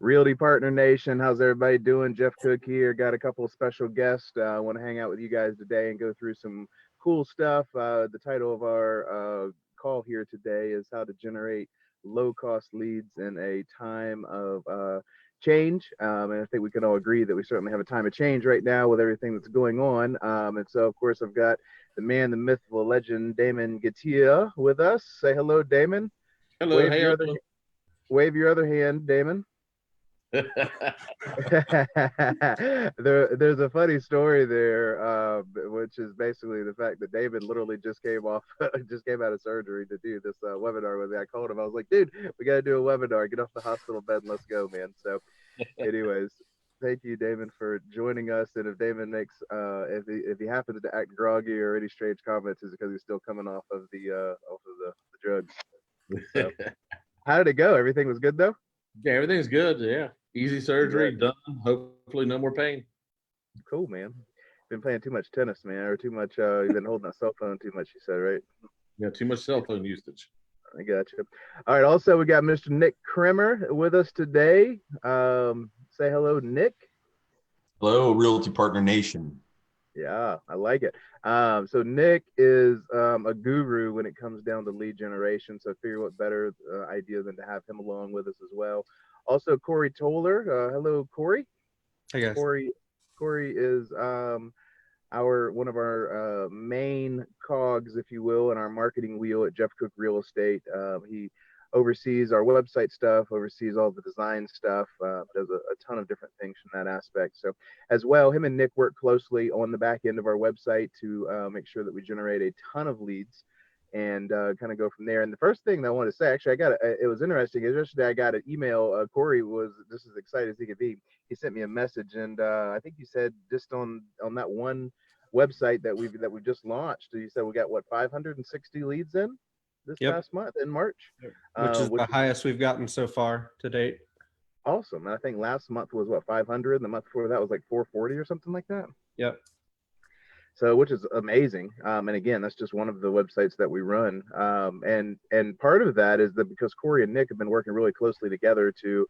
Realty Partner Nation, how's everybody doing? Jeff Cook here. Got a couple of special guests. I want to hang out with you guys today and go through some cool stuff. The title of our call here today is How to Generate Low Cost Leads in a Time of Change. And I think we can all agree that we certainly have a time of change right now with everything that's going on. And so, of course, I've got the man, the myth, the legend, Damon Gatia with us. Say hello, Damon. Hello, Wave hey. your other, wave your other hand, Damon. There's a funny story there, which is basically the fact that David literally just came off, just came out of surgery to do this webinar with me. I called him. I was like, dude, we got to do a webinar. Get off the hospital bed and let's go, man. So, anyways, thank you, Damon, for joining us. And if Damon makes, if he happens to act groggy or any strange comments, is because he's still coming off of the drugs. So, how did it go? Everything was good though. Yeah, everything's good. Yeah, easy surgery done. Hopefully, no more pain. Cool, man. Been playing too much tennis, man, or too much. You've been holding that cell phone too much. You said, right? Yeah, too much cell phone usage. I got you. All right. Also, we got Mr. Nick Kremer with us today. Say hello, Nick. Hello, Realty Partner Nation. Yeah, I like it. So Nick is a guru when it comes down to lead generation. So I figure what better idea than to have him along with us as well. Also, Corey Toller. Hello, Corey. Hey guys. Corey is one of our main cogs, if you will, in our marketing wheel at Jeff Cook Real Estate. He oversees our website stuff, oversees all the design stuff, does a ton of different things from that aspect. So as well, him and Nick work closely on the back end of our website to make sure that we generate a ton of leads and kind of go from there. And the first thing that I wanted to say, actually, it was interesting. Yesterday I got an email. Corey was just as excited as he could be. He sent me a message, and I think you said just on that one website that we just launched, you said we got what 560 leads in this past month in March, which is the highest we've gotten so far to date. Awesome. And I think last month was what 500, and the month before that was like 440 or something like that. Yep. So, which is amazing. And again, that's just one of the websites that we run. And part of that is that because Corey and Nick have been working really closely together to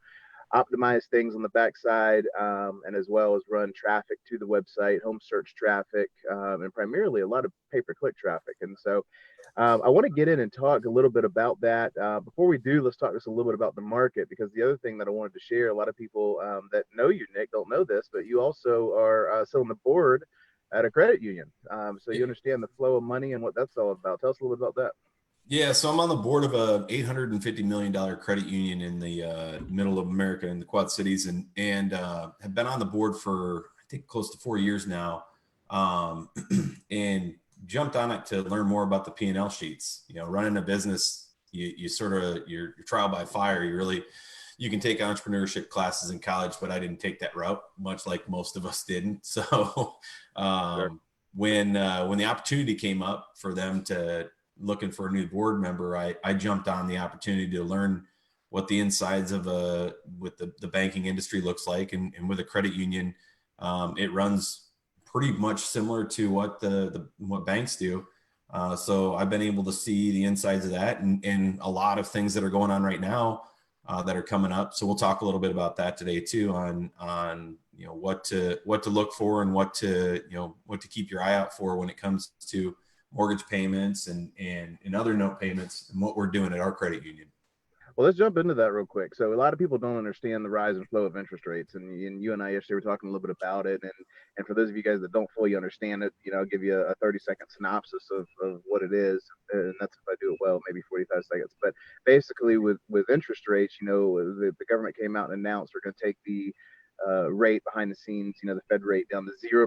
optimize things on the backside, and as well as run traffic to the website, home search traffic, and primarily a lot of pay-per-click traffic. And so I want to get in and talk a little bit about that. Before we do, let's talk just a little bit about the market, because the other thing that I wanted to share, a lot of people that know you, Nick, don't know this, but you also are still on the board at a credit union. So you understand the flow of money and what that's all about. Tell us a little bit about that. Yeah, so I'm on the board of a $850 million credit union in the middle of America in the Quad Cities, and have been on the board for I think close to 4 years now, and jumped on it to learn more about the P&L sheets. You know, running a business, you sort of you're trial by fire. You can take entrepreneurship classes in college, but I didn't take that route, much like most of us didn't. So Sure. when the opportunity came up for them to looking for a new board member, I jumped on the opportunity to learn what the insides of with the banking industry looks like, and with a credit union, it runs pretty much similar to what what banks do. So I've been able to see the insides of that, and a lot of things that are going on right now that are coming up. So we'll talk a little bit about that today too, on you know what to look for and what to keep your eye out for when it comes to mortgage payments and other note payments, and what we're doing at our credit union. Well, let's jump into that real quick. So a lot of people don't understand the rise and flow of interest rates, and you and I yesterday were talking a little bit about it. And for those of you guys that don't fully understand it, I'll give you a 30-second synopsis of what it is, and that's if I do it well, maybe 45 seconds. But basically, with interest rates, the government came out and announced we're going to take the rate behind the scenes, the Fed rate down to 0%,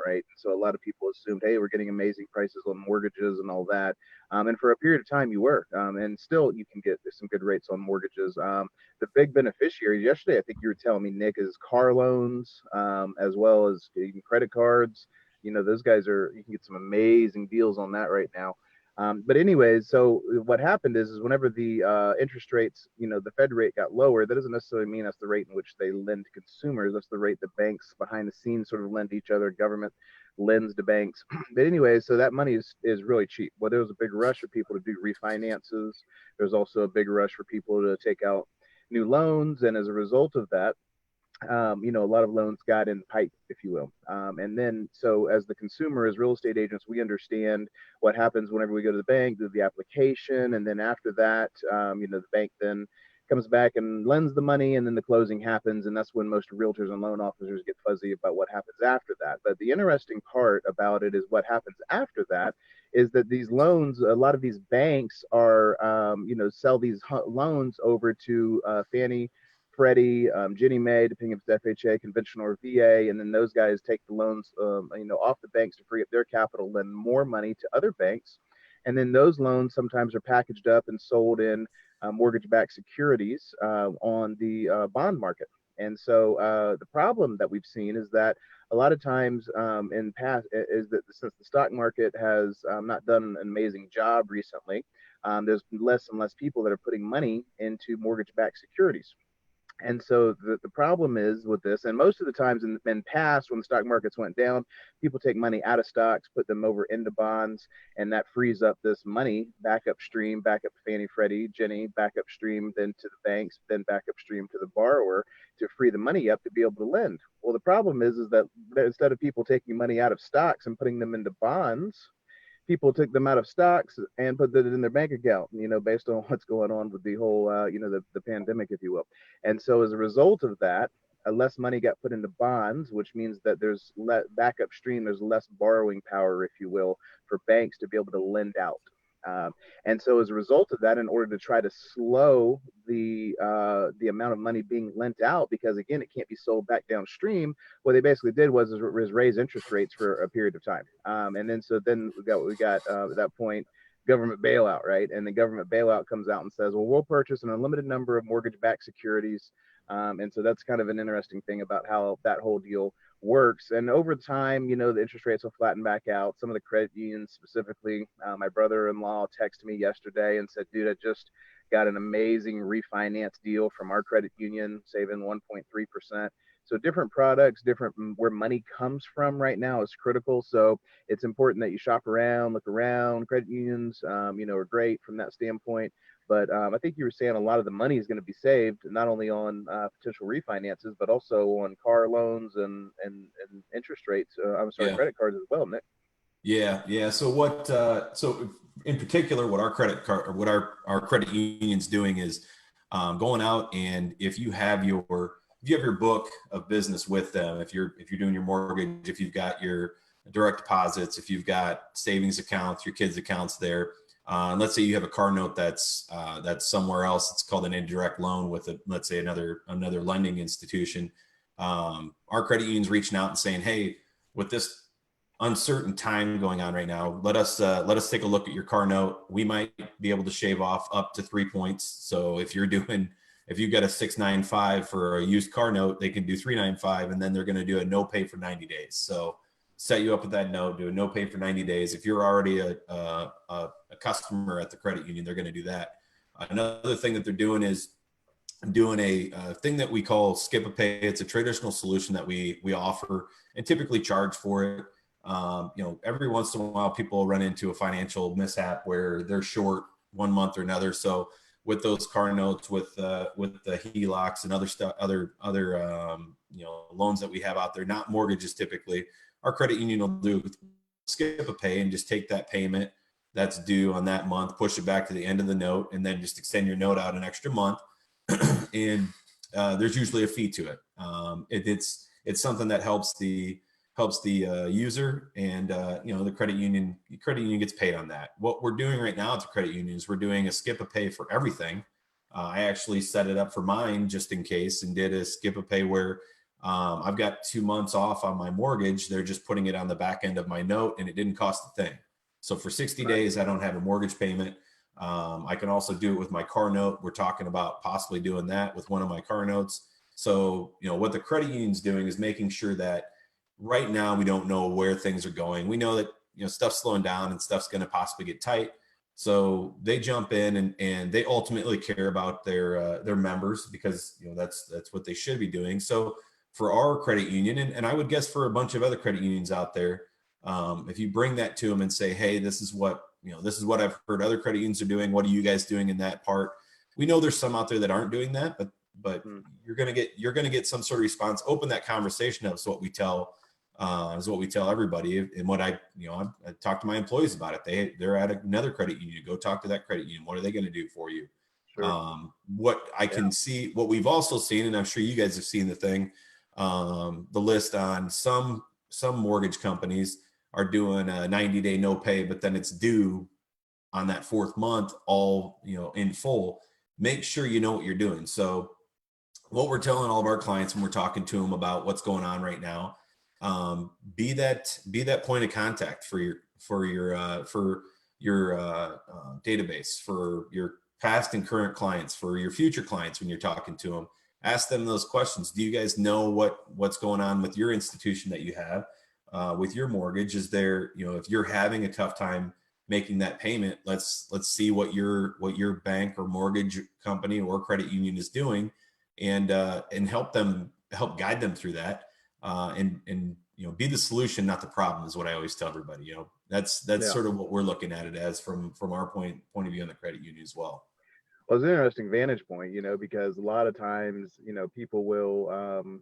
right? And so a lot of people assumed, hey, we're getting amazing prices on mortgages and all that. And for a period of time, you were, and still you can get some good rates on mortgages. The big beneficiaries yesterday, I think you were telling me, Nick, is car loans, as well as even credit cards. Those guys you can get some amazing deals on that right now. But anyways, so what happened is whenever the interest rates, the Fed rate got lower, that doesn't necessarily mean that's the rate in which they lend to consumers. That's the rate the banks behind the scenes sort of lend to each other. Government lends to banks. But anyways, so that money is really cheap. Well, there was a big rush for people to do refinances. There's also a big rush for people to take out new loans, and as a result of that, a lot of loans got in the pipe, if you will. And then, so as the consumer, as real estate agents, we understand what happens whenever we go to the bank, do the application, and then after that, the bank then comes back and lends the money, and then the closing happens, and that's when most realtors and loan officers get fuzzy about what happens after that. But the interesting part about it is what happens after that is that these loans, a lot of these banks are, sell these loans over to Fannie, Freddie, Ginnie Mae, depending if it's FHA, conventional, or VA, and then those guys take the loans, off the banks to free up their capital, lend more money to other banks, and then those loans sometimes are packaged up and sold in mortgage-backed securities on the bond market. And so the problem that we've seen is that a lot of times in past is that since the stock market has not done an amazing job recently, there's less and less people that are putting money into mortgage-backed securities. And so the problem is with this, and most of the times in past, when the stock markets went down, people take money out of stocks, put them over into bonds, and that frees up this money back upstream, back up to Fannie, Freddie, Ginnie, back upstream, then to the banks, then back upstream to the borrower to free the money up to be able to lend. Well, the problem is that instead of people taking money out of stocks and putting them into bonds, people took them out of stocks and put it in their bank account, based on what's going on with the whole, the pandemic, if you will. And so as a result of that, less money got put into bonds, which means that there's back upstream, there's less borrowing power, if you will, for banks to be able to lend out. And so as a result of that, in order to try to slow the amount of money being lent out, because again, it can't be sold back downstream, what they basically did was raise interest rates for a period of time. And then we got at that point, government bailout, right? And the government bailout comes out and says, well, we'll purchase an unlimited number of mortgage-backed securities. And so that's kind of an interesting thing about how that whole deal works. And over time, the interest rates will flatten back out. Some of the credit unions, specifically, my brother-in-law texted me yesterday and said, dude, I just got an amazing refinance deal from our credit union, saving 1.3%. So different products, different where money comes from right now is critical. So it's important that you shop around, look around. Credit unions, are great from that standpoint. But I think you were saying a lot of the money is going to be saved, not only on potential refinances, but also on car loans and interest rates. Credit cards as well, Nick. Yeah. So in particular, what our credit union's doing is going out, and if you have your book of business with them, if you're doing your mortgage, if you've got your direct deposits, if you've got savings accounts, your kids' accounts there. And let's say you have a car note that's somewhere else. It's called an indirect loan with let's say another lending institution. Our credit union's reaching out and saying, hey, with this uncertain time going on right now, let us take a look at your car note. We might be able to shave off up to 3 points. So if you've got a 695 for a used car note, they can do 395, and then they're going to do a no pay for 90 days. So set you up with that note, do a no pay for 90 days. If you're already a customer at the credit union, they're going to do that. Another thing that they're doing is doing a thing that we call skip a pay. It's a traditional solution that we offer and typically charge for it. Every once in a while, people run into a financial mishap where they're short 1 month or another. So with those car notes, with the HELOCs and other stuff, other loans that we have out there, not mortgages typically, our credit union will do skip a pay and just take that payment that's due on that month, push it back to the end of the note, and then just extend your note out an extra month. And there's usually a fee to it. It's something that helps the user, and the credit union gets paid on that. What we're doing right now at the credit union is we're doing a skip a pay for everything. I actually set it up for mine just in case, and did a skip a pay where I've got 2 months off on my mortgage. They're just putting it on the back end of my note, and it didn't cost a thing. So for 60 days, I don't have a mortgage payment. I can also do it with my car note. We're talking about possibly doing that with one of my car notes. So, what the credit union's doing is making sure that right now we don't know where things are going. We know that, stuff's slowing down and stuff's going to possibly get tight. So they jump in and they ultimately care about their members, because, that's what they should be doing. So for our credit union, and I would guess for a bunch of other credit unions out there, if you bring that to them and say, hey, this is what I've heard other credit unions are doing. What are you guys doing in that part? we know there's some out there that aren't doing that, but Hmm. you're going to get some sort of response. Open that conversation up is what we tell everybody. And what I talk to my employees about it. They're at another credit union. Go talk to that credit union. What are they going to do for you? Sure. What I can see, what we've also seen, and I'm sure you guys have seen the thing, the list on some mortgage companies are doing a 90-day no pay, but then it's due on that fourth month, all in full. Make sure you know what you're doing. So what we're telling all of our clients when we're talking to them about what's going on right now, be that point of contact for your database, for your past and current clients, for your future clients. When you're talking to them, ask them those questions. Do you guys know what's going on with your institution that you have, with your mortgage? Is there, if you're having a tough time making that payment, let's see what your bank or mortgage company or credit union is doing, and help guide them through that, and be the solution, not the problem, is what I always tell everybody. That's sort of what we're looking at it as from our point of view on the credit union as well. Well, it's an interesting vantage point, because a lot of times, people will,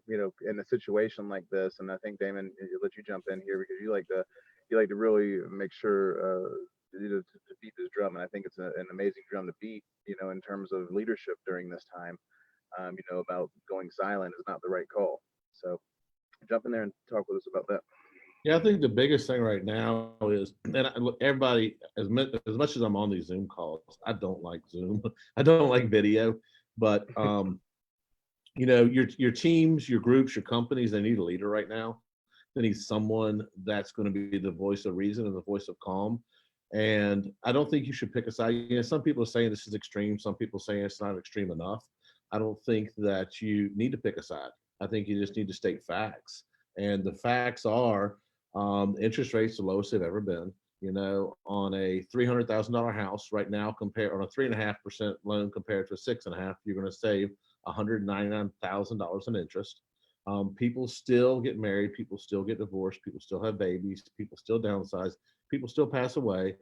in a situation like this, and I think Damon, I'll let you jump in here because you like to really make sure, to beat this drum, and I think it's an amazing drum to beat, in terms of leadership during this time, about going silent is not the right call. So jump in there and talk with us about that. Yeah, I think the biggest thing right now is, and everybody, as much as I'm on these Zoom calls, I don't like Zoom. I don't like video, but your teams, your groups, your companies, they need a leader right now. They need someone that's going to be the voice of reason and the voice of calm. And I don't think you should pick a side. Some people are saying this is extreme. Some people are saying it's not extreme enough. I don't think that you need to pick a side. I think you just need to state facts. And the facts are, interest rates the lowest they've ever been. On a $300,000 house right now, on a 3.5% loan compared to a 6.5%, you're going to save $199,000 in interest. People still get married, people still get divorced, people still have babies, people still downsize, people still pass away.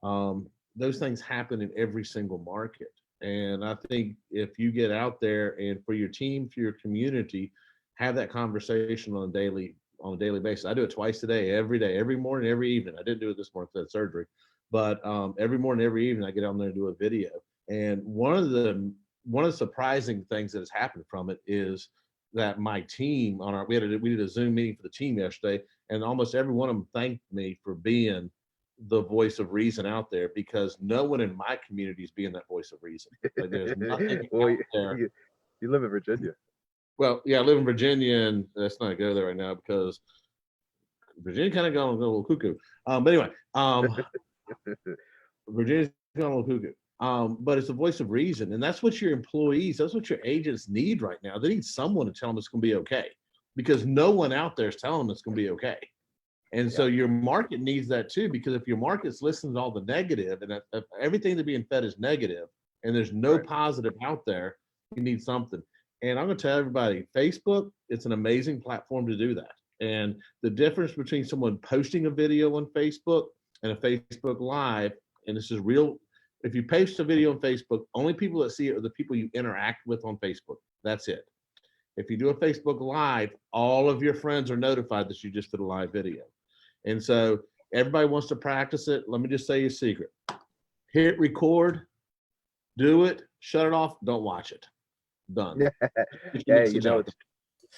Those things happen in every single market. And I think if you get out there and for your team, for your community, have that conversation on a daily basis. I do it twice a day, every morning, every evening. I didn't do it this morning because I had surgery, but every morning, every evening, I get on there and do a video. And one of the surprising things that has happened from it is that my team we did a Zoom meeting for the team yesterday, and almost every one of them thanked me for being the voice of reason out there, because no one in my community is being that voice of reason. Like, there's nothing Well, out there. You live in Virginia. Well, yeah, I live in Virginia, and let's not go there right now because Virginia kind of gone a little cuckoo. But anyway, Virginia's gone a little cuckoo. But it's a voice of reason, and that's what your employees, that's what your agents need right now. They need someone to tell them it's going to be okay, because no one out there is telling them it's going to be okay. And so your market needs that too, because if your market's listening to all the negative, and if everything that's being fed is negative, and there's no positive out there, you need something. And I'm going to tell everybody, Facebook, it's an amazing platform to do that. And the difference between someone posting a video on Facebook and a Facebook Live, and this is real, if you post a video on Facebook, only people that see it are the people you interact with on Facebook. That's it. If you do a Facebook Live, all of your friends are notified that you just did a live video. And so everybody wants to practice it. Let me just say a secret. Hit record, do it, shut it off, don't watch it. Done. Hey, it's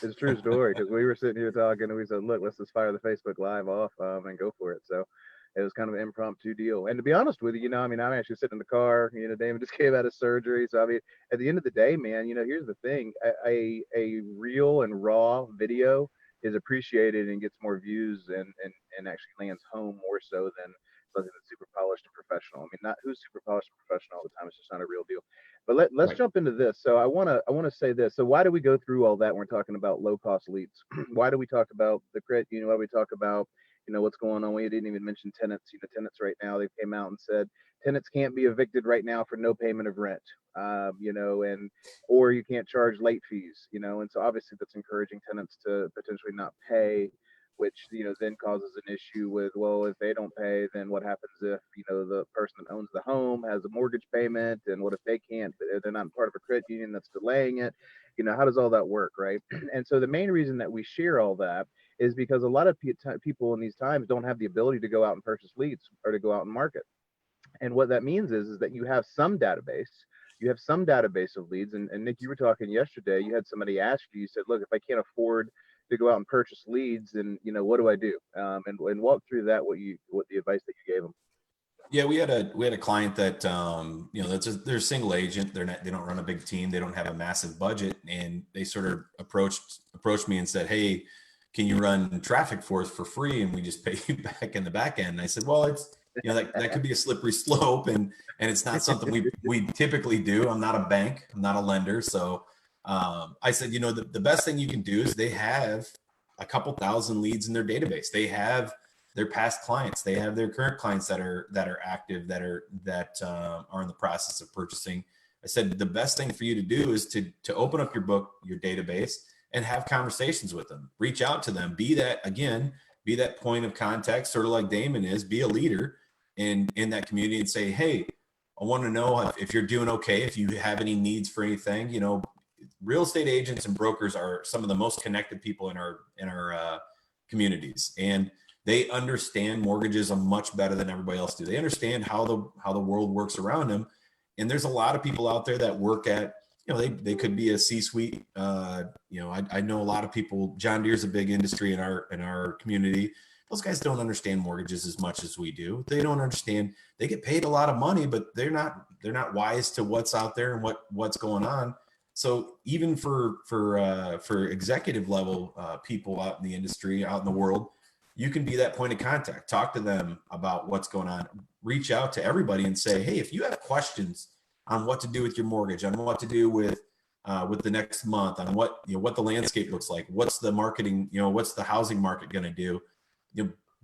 a true story, because we were sitting here talking and we said, look, let's just fire the Facebook Live off and go for it. So it was kind of an impromptu deal. And to be honest with you, I'm actually sitting in the car. Damon just came out of surgery. So, at the end of the day, man, here's the thing. A real and raw video is appreciated and gets more views and actually lands home more so than something that's super polished and professional. Not who's super polished and professional all the time. It's just not a real deal. But let's jump into this. So I want to say this. So why do we go through all that when we're talking about low cost leads? Why do we talk about the credit union? Why do we talk about what's going on? We didn't even mention tenants. Tenants right now, they came out and said tenants can't be evicted right now for no payment of rent. And or you can't charge late fees. And so obviously that's encouraging tenants to potentially not pay. which then causes an issue with, well, if they don't pay, then what happens if the person that owns the home has a mortgage payment, and what if they can't, they're not part of a credit union that's delaying it. How does all that work, right? And so the main reason that we share all that is because a lot of people in these times don't have the ability to go out and purchase leads or to go out and market. And what that means is that you have some database of leads. And Nick, you were talking yesterday, you had somebody ask you, you said, look, if I can't afford to go out and purchase leads, then what do I do? And walk through that, what the advice that you gave them. Yeah, we had a client that they're a single agent. They don't run a big team. They don't have a massive budget, and they sort of approached me and said, "Hey, can you run traffic for us for free, and we just pay you back in the back end?" And I said, "Well, it's that could be a slippery slope, and it's not something we typically do. I'm not a bank. I'm not a lender, so I said, the best thing you can do is they have a couple thousand leads in their database. They have their past clients. They have their current clients that are active, that are in the process of purchasing. I said the best thing for you to do is to open up your book, your database, and have conversations with them. Reach out to them. Be that point of contact, sort of like Damon is. Be a leader in that community and say, hey, I want to know if you're doing okay, if you have any needs for anything. Real estate agents and brokers are some of the most connected people in our communities, and they understand mortgages much better than everybody else do. They understand how the world works around them. And there's a lot of people out there that work at, they could be a C-suite. I know a lot of people. John Deere's a big industry in our community. Those guys don't understand mortgages as much as we do. They don't understand. They get paid a lot of money, but they're not wise to what's out there and what's going on. So even for executive level people out in the industry, out in the world, you can be that point of contact. Talk to them about what's going on. Reach out to everybody and say, hey, if you have questions on what to do with your mortgage, on what to do with the next month, on what the landscape looks like, what's the marketing, what's the housing market going to do,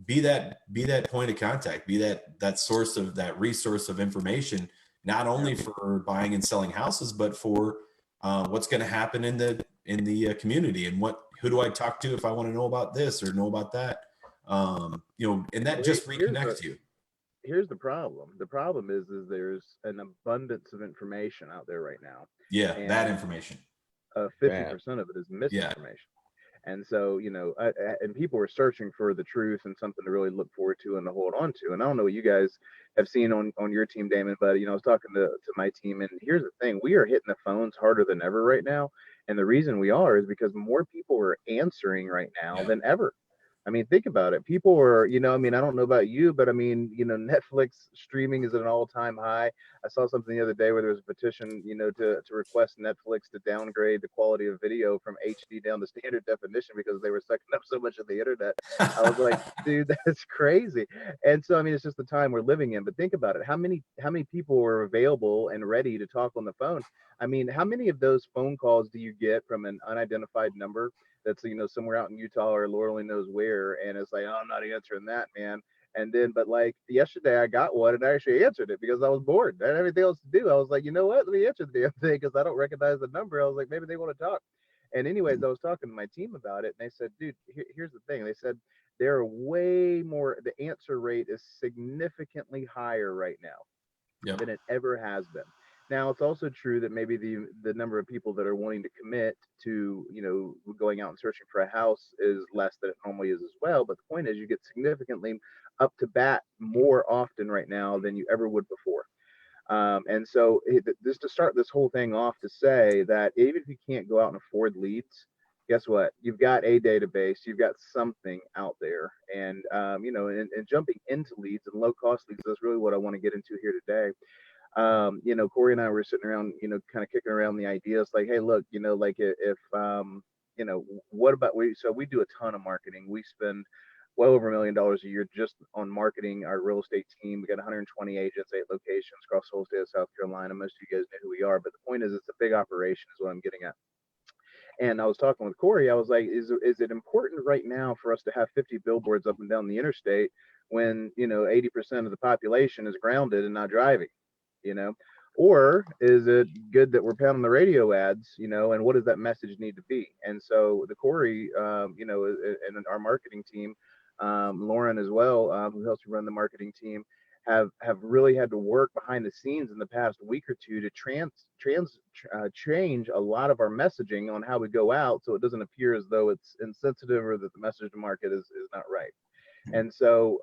be that point of contact, be that source of that resource of information, not only for buying and selling houses, but for what's going to happen in the community, and who do I talk to if I want to know about this or know about that. And that just reconnects you. Here's the problem. The problem is there's an abundance of information out there right now. Yeah, bad information. 50% of it is misinformation. Yeah. And so, and people are searching for the truth and something to really look forward to and to hold on to. And I don't know what you guys have seen on your team, Damon, but, I was talking to my team, and here's the thing. We are hitting the phones harder than ever right now. And the reason we are is because more people are answering right now than ever. I mean, think about it. People are, I don't know about you, but Netflix streaming is at an all-time high. I saw something the other day where there was a petition, to request Netflix to downgrade the quality of video from HD down to standard definition because they were sucking up so much of the internet. I was like, dude, that's crazy. And so, it's just the time we're living in. But think about it. How many people are available and ready to talk on the phone? How many of those phone calls do you get from an unidentified number that's somewhere out in Utah or Lord only knows where, and it's like, oh, I'm not answering that, man. And then, but like yesterday, I got one and I actually answered it because I was bored. I had everything else to do. I was like, you know what? Let me answer the damn thing because I don't recognize the number. I was like, maybe they want to talk. And anyways, I was talking to my team about it, and they said, dude, here's the thing. They said there are way more. The answer rate is significantly higher right now than it ever has been. Now, it's also true that maybe the number of people that are wanting to commit to, going out and searching for a house is less than it normally is as well. But the point is, you get significantly up to bat more often right now than you ever would before. And so just to start this whole thing off, to say that even if you can't go out and afford leads, guess what? You've got a database, you've got something out there. And, and jumping into leads and low cost leads, that's really what I want to get into here today. Corey and I were sitting around, kind of kicking around the ideas like, hey, look, like if what about we do a ton of marketing. We spend well over $1 million a year just on marketing our real estate team. We got 120 agents, 8 locations across the whole state of South Carolina. Most of you guys know who we are, but the point is, it's a big operation is what I'm getting at. And I was talking with Corey. I was like, is it important right now for us to have 50 billboards up and down the interstate when 80% of the population is grounded and not driving? Or is it good that we're pounding the radio ads, and what does that message need to be? And so the Corey, and our marketing team, Lauren as well, who helps me run the marketing team, have really had to work behind the scenes in the past week or two to change a lot of our messaging on how we go out, so it doesn't appear as though it's insensitive or that the message to market is not right. And so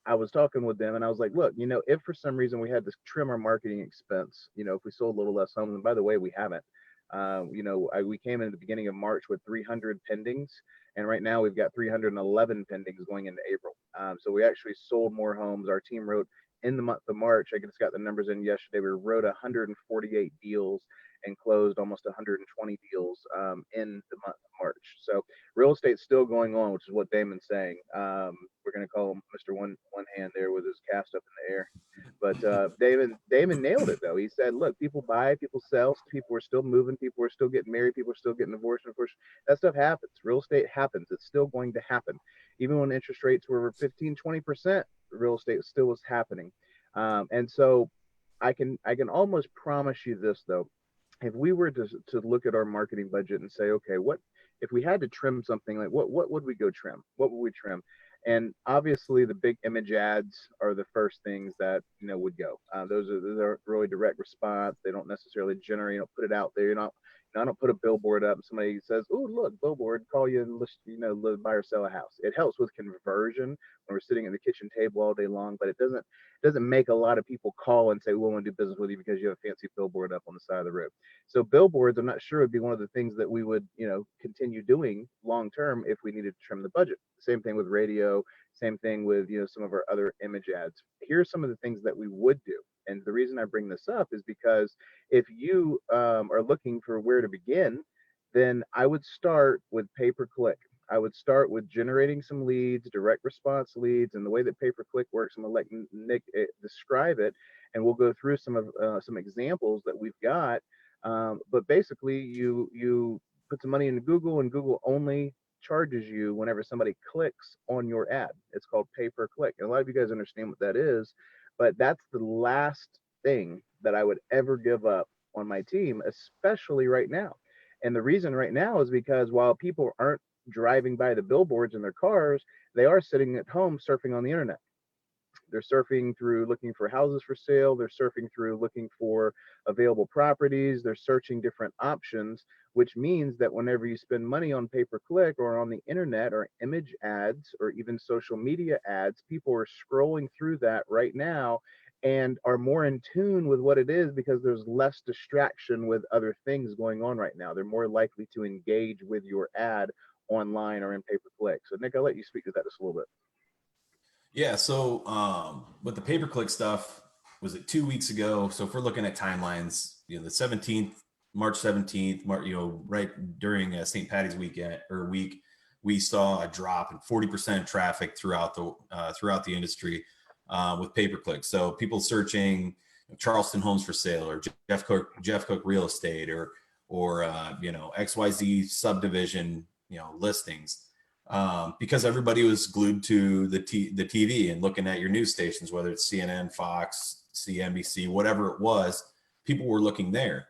I was talking with them and I was like, look, if for some reason we had to trim our marketing expense, if we sold a little less homes, and by the way, we haven't. We came in at the beginning of March with 300 pendings, and right now we've got 311 pendings going into April. So we actually sold more homes. Our team wrote in the month of March. I just got the numbers in yesterday. We wrote 148 deals and closed almost 120 deals in the month of March. So real estate's still going on, which is what Damon's saying. We're going to call him Mr. One Hand there with his cast up in the air. But Damon nailed it though. He said, "Look, people buy, people sell, people are still moving, people are still getting married, people are still getting divorced. And of course, that stuff happens. Real estate happens. It's still going to happen. Even when interest rates were 15, 20%, real estate still was happening. And so, I can almost promise you this though. If we were to look at our marketing budget and say, okay, what if we had to trim something, like what would we go trim? What would we trim? And obviously the big image ads are the first things that would go. Those are really direct response. They don't necessarily generate, put it out there. I don't put a billboard up and somebody says, oh, look, billboard, call you and list, buy or sell a house. It helps with conversion when we're sitting at the kitchen table all day long, but it doesn't make a lot of people call and say, we want to do business with you because you have a fancy billboard up on the side of the road. So billboards, I'm not sure would be one of the things that we would, continue doing long term if we needed to trim the budget. Same thing with radio, same thing with, some of our other image ads. Here's some of the things that we would do. And the reason I bring this up is because if you are looking for where to begin, then I would start with pay per click. I would start with generating some leads, direct response leads, and the way that pay per click works. I'm gonna let Nick describe it, and we'll go through some examples that we've got. But basically, you put some money into Google, and Google only charges you whenever somebody clicks on your ad. It's called pay per click, and a lot of you guys understand what that is, but that's the last thing that I would ever give up on my team, especially right now. And the reason right now is because while people aren't driving by the billboards in their cars, they are sitting at home surfing on the internet. They're surfing through looking for houses for sale. They're surfing through looking for available properties. They're searching different options, which means that whenever you spend money on pay per click or on the internet or image ads or even social media ads, people are scrolling through that right now and are more in tune with what it is because there's less distraction with other things going on right now. They're more likely to engage with your ad online or in pay per click. So, Nick, I'll let you speak to that just a little bit. Yeah. So with the pay-per-click stuff, was it 2 weeks ago? So if we're looking at timelines, the 17th, March 17th, right during St. Patty's weekend or week, we saw a drop in 40% of traffic throughout the industry with pay-per-click. So people searching Charleston homes for sale or Jeff Cook real estate or XYZ subdivision, listings. Because everybody was glued to the TV and looking at your news stations, whether it's CNN, Fox, CNBC, whatever it was, people were looking there.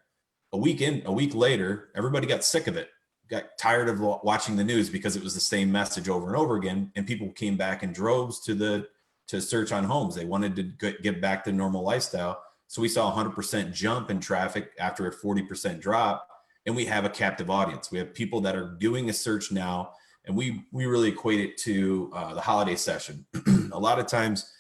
A week later, everybody got sick of it, got tired of watching the news because it was the same message over and over again. And people came back in droves to search on homes. They wanted to get back to normal lifestyle. So we saw 100% jump in traffic after a 40% drop. And we have a captive audience. We have people that are doing a search now. And we really equate it to the holiday session. A lot of times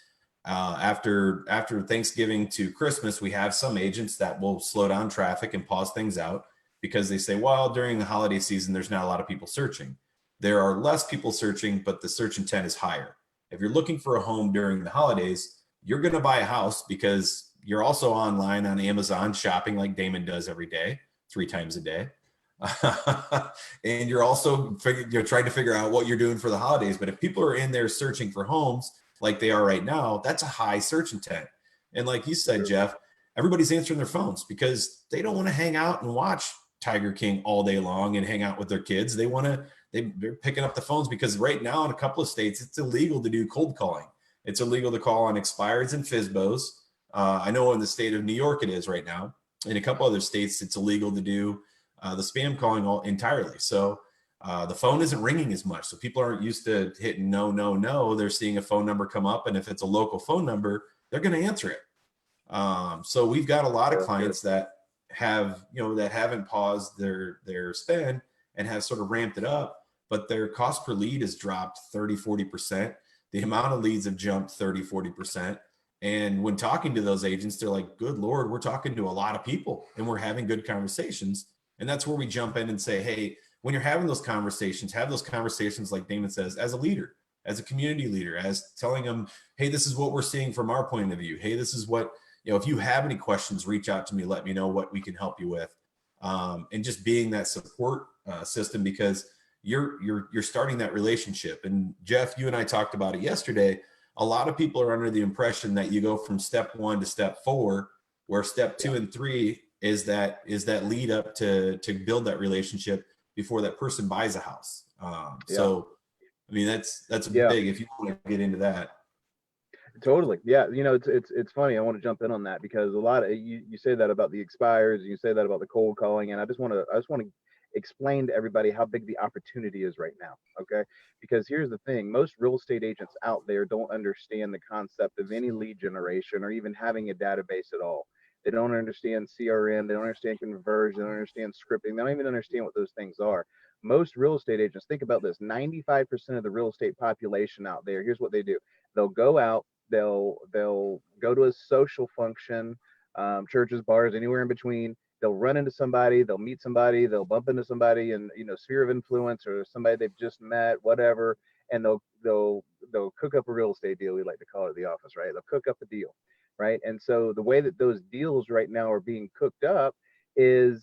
after Thanksgiving to Christmas, we have some agents that will slow down traffic and pause things out because they say, well, during the holiday season, there's not a lot of people searching. There are less people searching, but the search intent is higher. If you're looking for a home during the holidays, you're going to buy a house because you're also online on Amazon shopping like Damon does every day, 3 times a day. And you're also trying to figure out what you're doing for the holidays. But if people are in there searching for homes like they are right now, that's a high search intent. And like you said, Jeff, everybody's answering their phones because they don't want to hang out and watch Tiger King all day long and hang out with their kids. They're picking up the phones because right now in a couple of states, it's illegal to do cold calling. It's illegal to call on expireds and FSBOs. I know in the state of New York it is right now. In a couple other states, it's illegal to do the spam calling entirely. So the phone isn't ringing as much. So people aren't used to hitting no, no, no. They're seeing a phone number come up, and if it's a local phone number, they're going to answer it. So we've got a lot of clients that have, that haven't paused their spend and have sort of ramped it up, but their cost per lead has dropped 30, 40%. The amount of leads have jumped 30, 40%. And when talking to those agents, they're like, good Lord, we're talking to a lot of people and we're having good conversations. And that's where we jump in and say, hey, when you're having those conversations, have those conversations, like Damon says, as a leader, as a community leader, as telling them, hey, this is what we're seeing from our point of view. Hey, this is what, if you have any questions, reach out to me, let me know what we can help you with. And just being that support system, because you're starting that relationship. And Jeff, you and I talked about it yesterday. A lot of people are under the impression that you go from step 1 to step 4, where step 2 and 3 is that lead up to build that relationship before that person buys a house. So, I mean, that's big if you want to get into that. Totally. Yeah. It's funny. I want to jump in on that because a lot of you say that about the expires, you say that about the cold calling, and I just want to explain to everybody how big the opportunity is right now. Okay. Because here's the thing, most real estate agents out there don't understand the concept of any lead generation or even having a database at all. They don't understand CRM. They don't understand conversion. They don't understand scripting. They don't even understand what those things are. Most real estate agents, think about this, 95% of the real estate population out there, here's what they do. They'll go out, they'll go to a social function, churches, bars, anywhere in between. They'll run into somebody, they'll meet somebody, they'll bump into somebody in sphere of influence or somebody they've just met, whatever, and they'll cook up a real estate deal. We like to call it at the office, right? They'll cook up a deal, right? And so the way that those deals right now are being cooked up is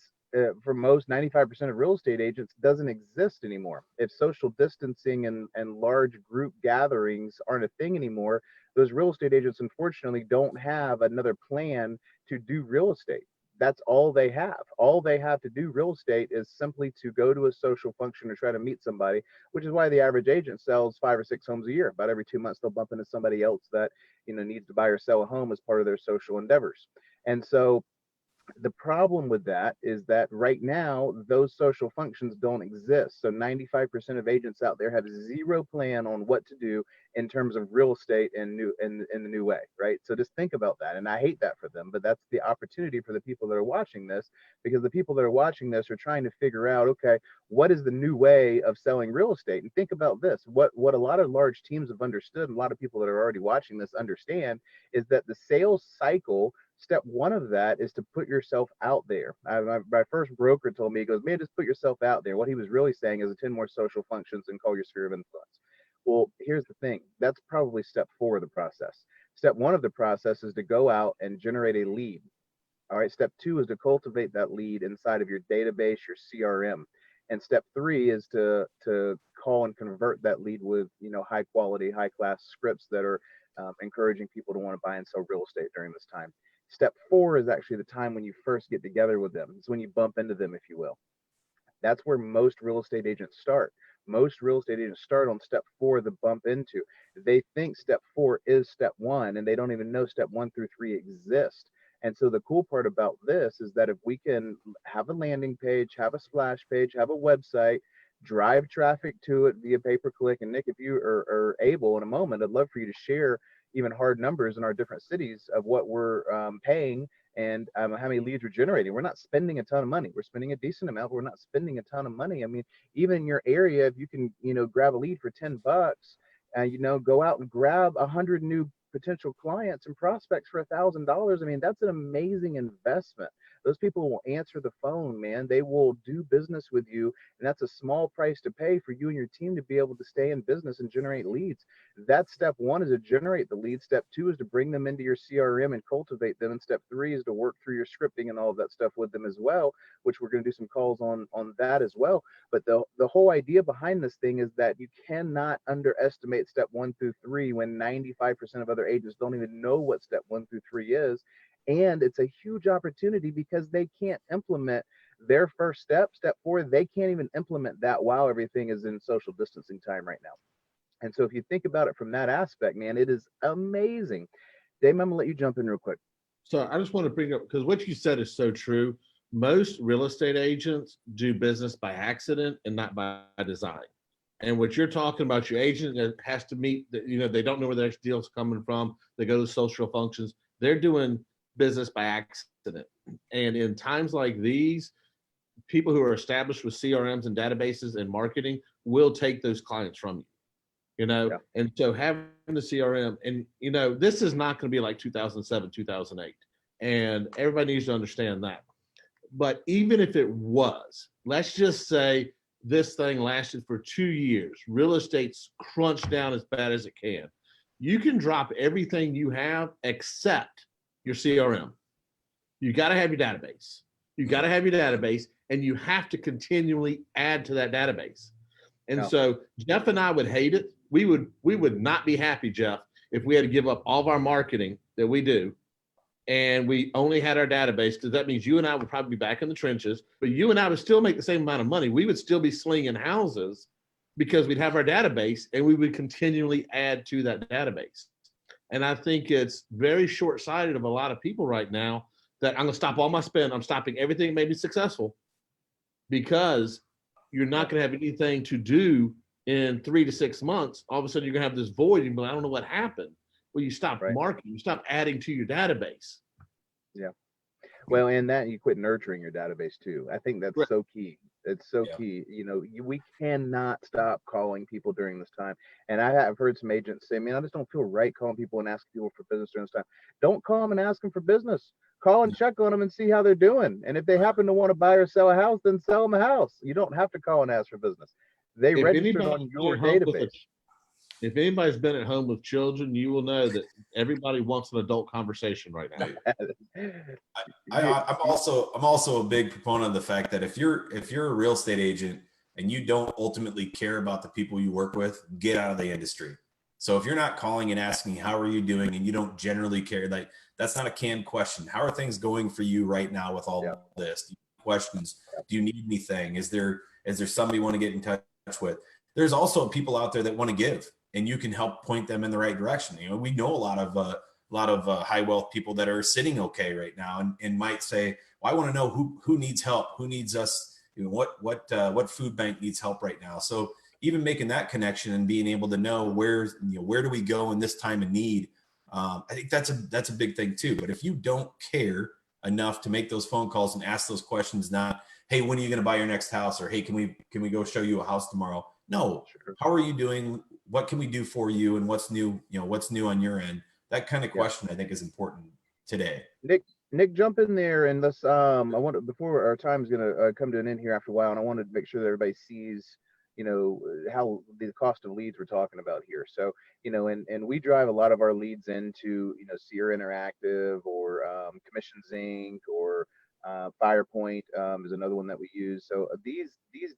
for most 95% of real estate agents doesn't exist anymore. If social distancing and large group gatherings aren't a thing anymore, those real estate agents unfortunately don't have another plan to do real estate. That's all they have. All they have to do real estate is simply to go to a social function or try to meet somebody, which is why the average agent sells 5 or 6 homes a year. About every 2 months, they'll bump into somebody else that needs to buy or sell a home as part of their social endeavors. And so the problem with that is that right now those social functions don't exist. So 95% of agents out there have zero plan on what to do in terms of real estate in the new way, right? So just think about that. And I hate that for them, but that's the opportunity for the people that are watching this, because the people that are watching this are trying to figure out, okay, what is the new way of selling real estate? And think about this. What a lot of large teams have understood, and a lot of people that are already watching this understand, is that the sales cycle, step 1 of that is to put yourself out there. My first broker told me, he goes, man, just put yourself out there. What he was really saying is attend more social functions and call your sphere of influence. Well, here's the thing. That's probably step 4 of the process. Step 1 of the process is to go out and generate a lead. All right. Step 2 is to cultivate that lead inside of your database, your CRM. And step 3 is to call and convert that lead with, high quality, high class scripts that are encouraging people to want to buy and sell real estate during this time. Step 4 is actually the time when you first get together with them. It's when you bump into them, if you will. That's where most real estate agents start. Most real estate agents start on step 4, the bump into. They think step 4 is step 1, and they don't even know step 1 through 3 exist. And so the cool part about this is that if we can have a landing page, have a splash page, have a website, drive traffic to it via pay-per-click. And Nick, if you are able in a moment, I'd love for you to share even hard numbers in our different cities of what we're paying and how many leads we're generating. We're not spending a ton of money. We're spending a decent amount, but we're not spending a ton of money. I mean, even in your area, if you can, grab a lead for $10 and, go out and grab 100 new potential clients and prospects for $1,000. I mean, that's an amazing investment. Those people will answer the phone, man. They will do business with you. And that's a small price to pay for you and your team to be able to stay in business and generate leads. That's step 1, is to generate the leads. Step 2 is to bring them into your CRM and cultivate them. And step 3 is to work through your scripting and all of that stuff with them as well, which we're going to do some calls on that as well. But the whole idea behind this thing is that you cannot underestimate step 1 through 3 when 95% of other agents don't even know what step 1 through 3 is. And it's a huge opportunity because they can't implement their first step, step 4. They can't even implement that while everything is in social distancing time right now. And so if you think about it from that aspect, man, it is amazing. Dave, I'm gonna let you jump in real quick. So I just want to bring up, because what you said is so true. Most real estate agents do business by accident and not by design. And what you're talking about, your agent that has to meet, they don't know where their deal's coming from. They go to social functions. They're doing business by accident. And in times like these, people who are established with CRMs and databases and marketing will take those clients from you. Yeah. And so having the CRM, and this is not going to be like 2007, 2008, and everybody needs to understand that. But even if it was, let's just say this thing lasted for 2 years, real estate's crunched down as bad as it can, you can drop everything you have except your CRM. You got to have your database. And you have to continually add to that database. And so Jeff and I would hate it. We would not be happy, Jeff, if we had to give up all of our marketing that we do and we only had our database, because that means you and I would probably be back in the trenches, but you and I would still make the same amount of money. We would still be slinging houses because we'd have our database and we would continually add to that database. And I think it's very short-sighted of a lot of people right now that I'm going to stop all my spend. I'm stopping everything that made me successful because you're not going to have anything to do in 3 to 6 months. All of a sudden you're going to have this void. And I don't know what happened. Well, you stop marketing, you stop adding to your database. Yeah. Well, and that you quit nurturing your database too. I think that's so key. It's so key. We cannot stop calling people during this time. And I have heard some agents say, man, I just don't feel right calling people and asking people for business during this time. Don't call them and ask them for business. Call and check on them and see how they're doing. And if they happen to want to buy or sell a house, then sell them a house. You don't have to call and ask for business. They registered on your database. If anybody's been at home with children, you will know that everybody wants an adult conversation right now. I'm also a big proponent of the fact that if you're a real estate agent and you don't ultimately care about the people you work with, get out of the industry. So if you're not calling and asking how are you doing and you don't generally care, like that's not a canned question. How are things going for you right now with all this? Questions? Do you need anything? Is there somebody you want to get in touch with? There's also people out there that want to give, and you can help point them in the right direction. We know a lot of high wealth people that are sitting okay right now, and might say, well, I want to know who needs help, who needs us, what food bank needs help right now. So even making that connection and being able to know where do we go in this time of need, I think that's a big thing too. But if you don't care enough to make those phone calls and ask those questions, not, hey, when are you going to buy your next house, or hey, can we go show you a house tomorrow? No. Sure. How are you doing? What can we do for you? And what's new? What's new on your end? That kind of question I think is important today. Nick, jump in there and let's. I want before our time is going to come to an end here after a while, and I wanted to make sure that everybody sees, how the cost of leads we're talking about here. So, and we drive a lot of our leads into, Sierra Interactive or Commissions Inc. or Firepoint is another one that we use. So these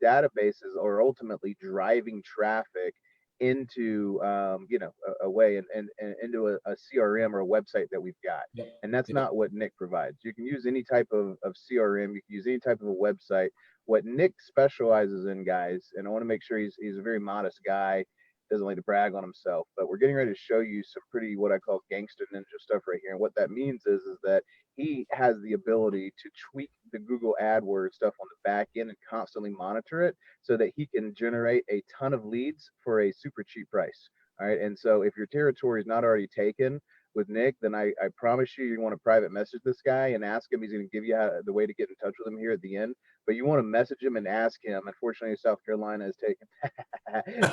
databases are ultimately driving traffic into a way and into a CRM or a website that we've got. And that's not what Nick provides. You can use any type of CRM, you can use any type of a website. What Nick specializes in, guys, and I want to make sure he's a very modest guy, doesn't like to brag on himself, but we're getting ready to show you some pretty, what I call gangster ninja stuff right here. And what that means is that he has the ability to tweak the Google AdWords stuff on the back end and constantly monitor it so that he can generate a ton of leads for a super cheap price. All right. And so if your territory is not already taken with Nick, then I promise you want to private message this guy and ask him. He's going to give you the way to get in touch with him here at the end. But you want to message him and ask him. Unfortunately, South Carolina is taken.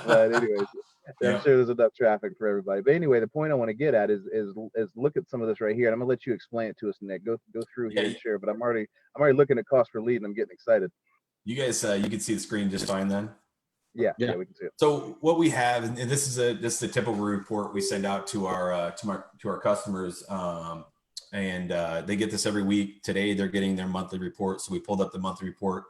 But anyways, I'm sure there's enough traffic for everybody. But anyway, the point I want to get at is look at some of this right here. And I'm gonna let you explain it to us, Nick. Go through here and share. But I'm already looking at cost per lead, and I'm getting excited. You guys, you can see the screen just fine then. Yeah, we can see it. So what we have, and this is a typical report we send out to our customers, and they get this every week. Today they're getting their monthly report, so we pulled up the monthly report.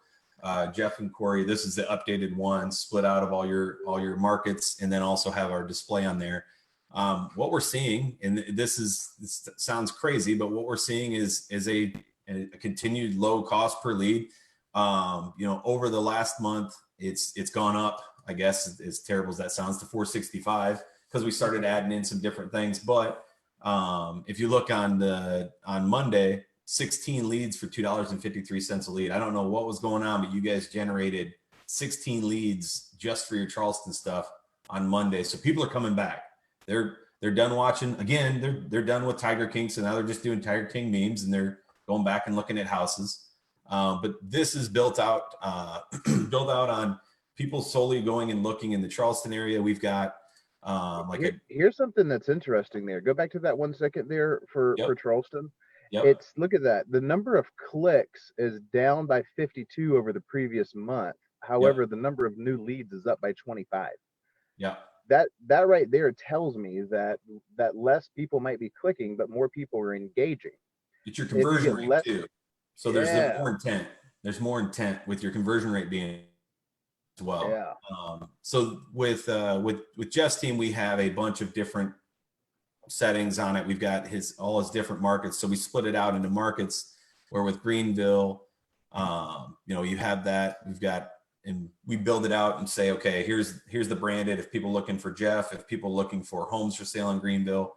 Jeff and Corey, this is the updated one, split out of all your markets, and then also have our display on there. What we're seeing, and this sounds crazy, but what we're seeing is a continued low cost per lead. Over the last month, it's gone up, I guess, as terrible as that sounds, to $465 because we started adding in some different things. But If you look on Monday, 16 leads for $2.53 a lead. I don't know what was going on, but you guys generated 16 leads just for your Charleston stuff on Monday. So people are coming back. They're done watching. Again, they're done with Tiger King, so now they're just doing Tiger King memes and they're going back and looking at houses. But this is built out on people solely going and looking in the Charleston area. We've got here's something that's interesting there. Go back to that 1 second there for Charleston. Yep. Look at that. The number of clicks is down by 52 over the previous month. However, the number of new leads is up by 25. Yeah. That right there tells me that less people might be clicking, but more people are engaging. It's your conversion rate too. So there's more intent. There's more intent with your conversion rate being as well. Yeah. So with Jeff's team, we have a bunch of different settings on it. We've got all his different markets. So we split it out into markets where with Greenville, you have that. And we build it out and say, okay, here's the branded. If people looking for Jeff, if people looking for homes for sale in Greenville,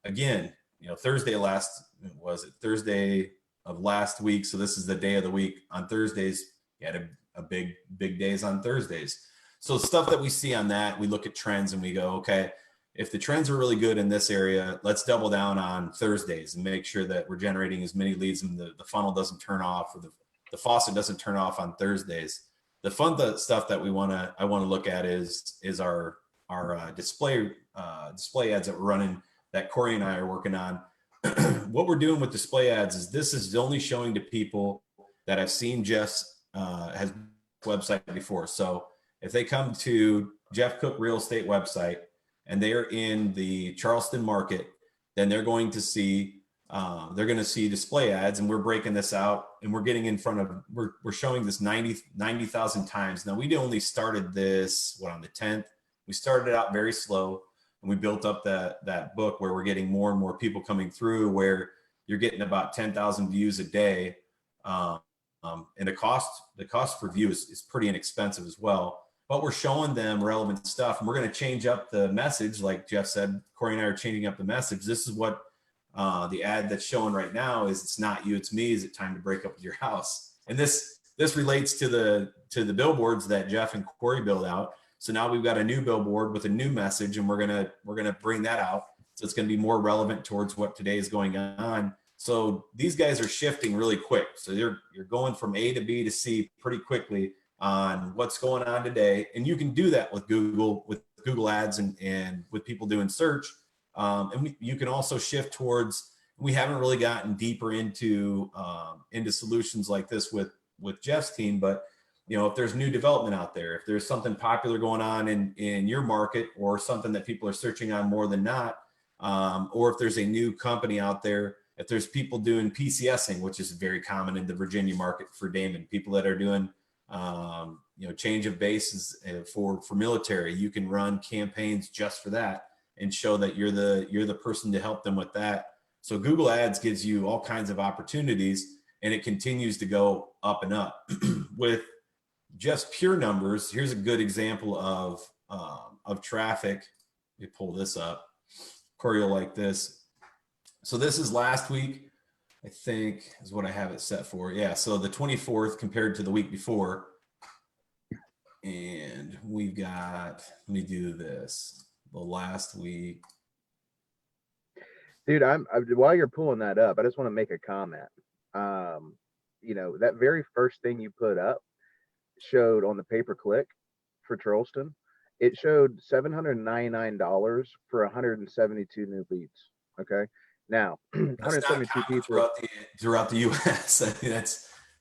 again, Thursday of last week. So this is the day of the week. On Thursdays, you had a big days on Thursdays. So stuff that we see on that, we look at trends and we go, okay, if the trends are really good in this area, let's double down on Thursdays and make sure that we're generating as many leads and the funnel doesn't turn off or the faucet doesn't turn off on Thursdays. The fun stuff that I want to look at is our display ads that we're running that Corey and I are working on. What we're doing with display ads is this is only showing to people that have seen Jeff's has website before. So if they come to Jeff Cook Real Estate website and they are in the Charleston market, then they're going to see display ads, and we're breaking this out and we're getting in front of, we're showing this 90,000 times. Now we only started this on the 10th. We started out very slow and we built up that book where we're getting more and more people coming through, where you're getting about 10,000 views a day. And the cost per view is pretty inexpensive as well, but we're showing them relevant stuff, and we're going to change up the message. Like Jeff said, Corey and I are changing up the message. This is what the ad that's showing right now is. It's not you, it's me. Is it time to break up with your house? And this relates to the billboards that Jeff and Corey build out. So now we've got a new billboard with a new message, and we're gonna bring that out. So it's going to be more relevant towards what today is going on. So these guys are shifting really quick. So you're going from A to B to C pretty quickly on what's going on today. And you can do that with Google ads and with people doing search. And you can also shift towards, we haven't really gotten deeper into solutions like this with Jeff's team, but if there's new development out there, if there's something popular going on in your market, or something that people are searching on more than not, or if there's a new company out there, if there's people doing PCSing, which is very common in the Virginia market for Damon, people that are doing, change of bases for military, you can run campaigns just for that and show that you're the person to help them with that. So Google Ads gives you all kinds of opportunities, and it continues to go up and up. With just pure numbers, here's a good example of traffic. Let me pull this up. Corey will like this. So this is last week, I think, is what I have it set for. Yeah, so the 24th compared to the week before. And we've got, let me do this, the last week. Dude, while you're pulling that up, I just want to make a comment. That very first thing you put up showed on the pay-per-click for Charleston, it showed $799 for 172 new leads. Okay. Now, 172 people throughout the U.S. I mean,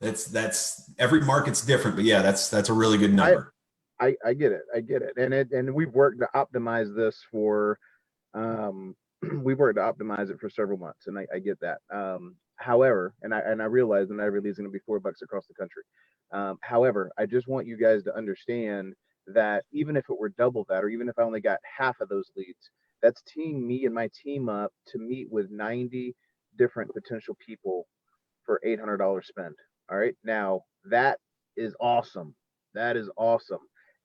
that's every market's different, but yeah, that's a really good number. I get it, and we've worked to optimize this for, we've worked to optimize it for several months, and I get that. However, and I realize that every lead is going to be $4 across the country. However, I just want you guys to understand that even if it were double that, or even if I only got half of those leads, that's teeing me and my team up to meet with 90 different potential people for $800 spend. All right. Now that is awesome. That is awesome.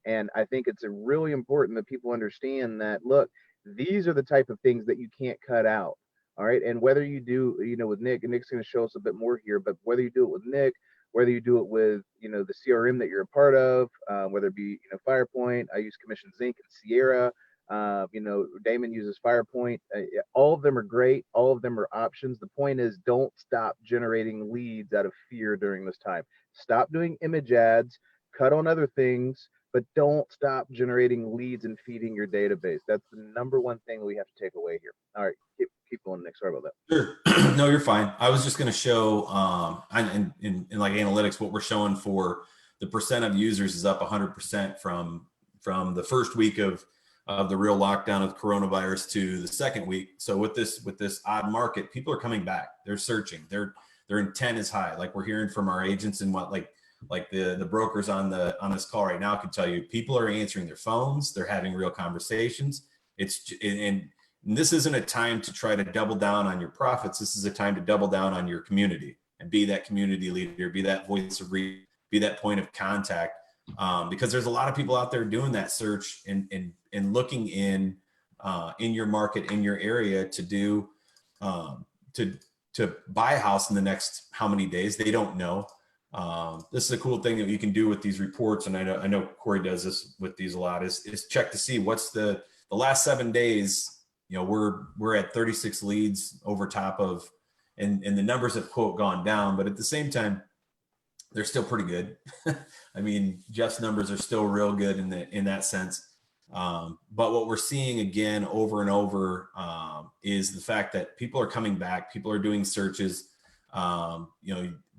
And I think it's really important that people understand that, look, These are the type of things that you can't cut out. All right. And whether you do, with Nick, and Nick's going to show us a bit more here, but whether you do it with Nick, whether you do it with, the CRM that you're a part of, whether it be, FirePoint, I use Commission Zinc and Sierra, Damon uses FirePoint. All of them are great. All of them are options. The point is, don't stop generating leads out of fear during this time. Stop doing image ads, cut on other things, but don't stop generating leads and feeding your database. That's the number one thing we have to take away here. All right, keep going, Nick. Sorry about that. Sure. No, you're fine. I was just going to show in like analytics, what we're showing for the percent of users is up 100% from the first week of the real lockdown of coronavirus to the second week. So with this odd market, people are coming back. They're searching. Their intent is high. Like we're hearing from our agents and like the brokers on this call right now can tell you, people are answering their phones. They're having real conversations. And this isn't a time to try to double down on your profits. This is a time to double down on your community and be that community leader, be that voice of reason, be that point of contact. Because there's a lot of people out there doing that search and looking in your market, in your area to do to buy a house in the next how many days. They don't know. This is a cool thing that you can do with these reports, and I know Corey does this with these a lot. Is check to see what's the last 7 days. We're at 36 leads over top of, and the numbers have quote gone down, but at the same time, they're still pretty good. I mean, Jeff's numbers are still real good in that sense. But what we're seeing again over and over is the fact that people are coming back. People are doing searches.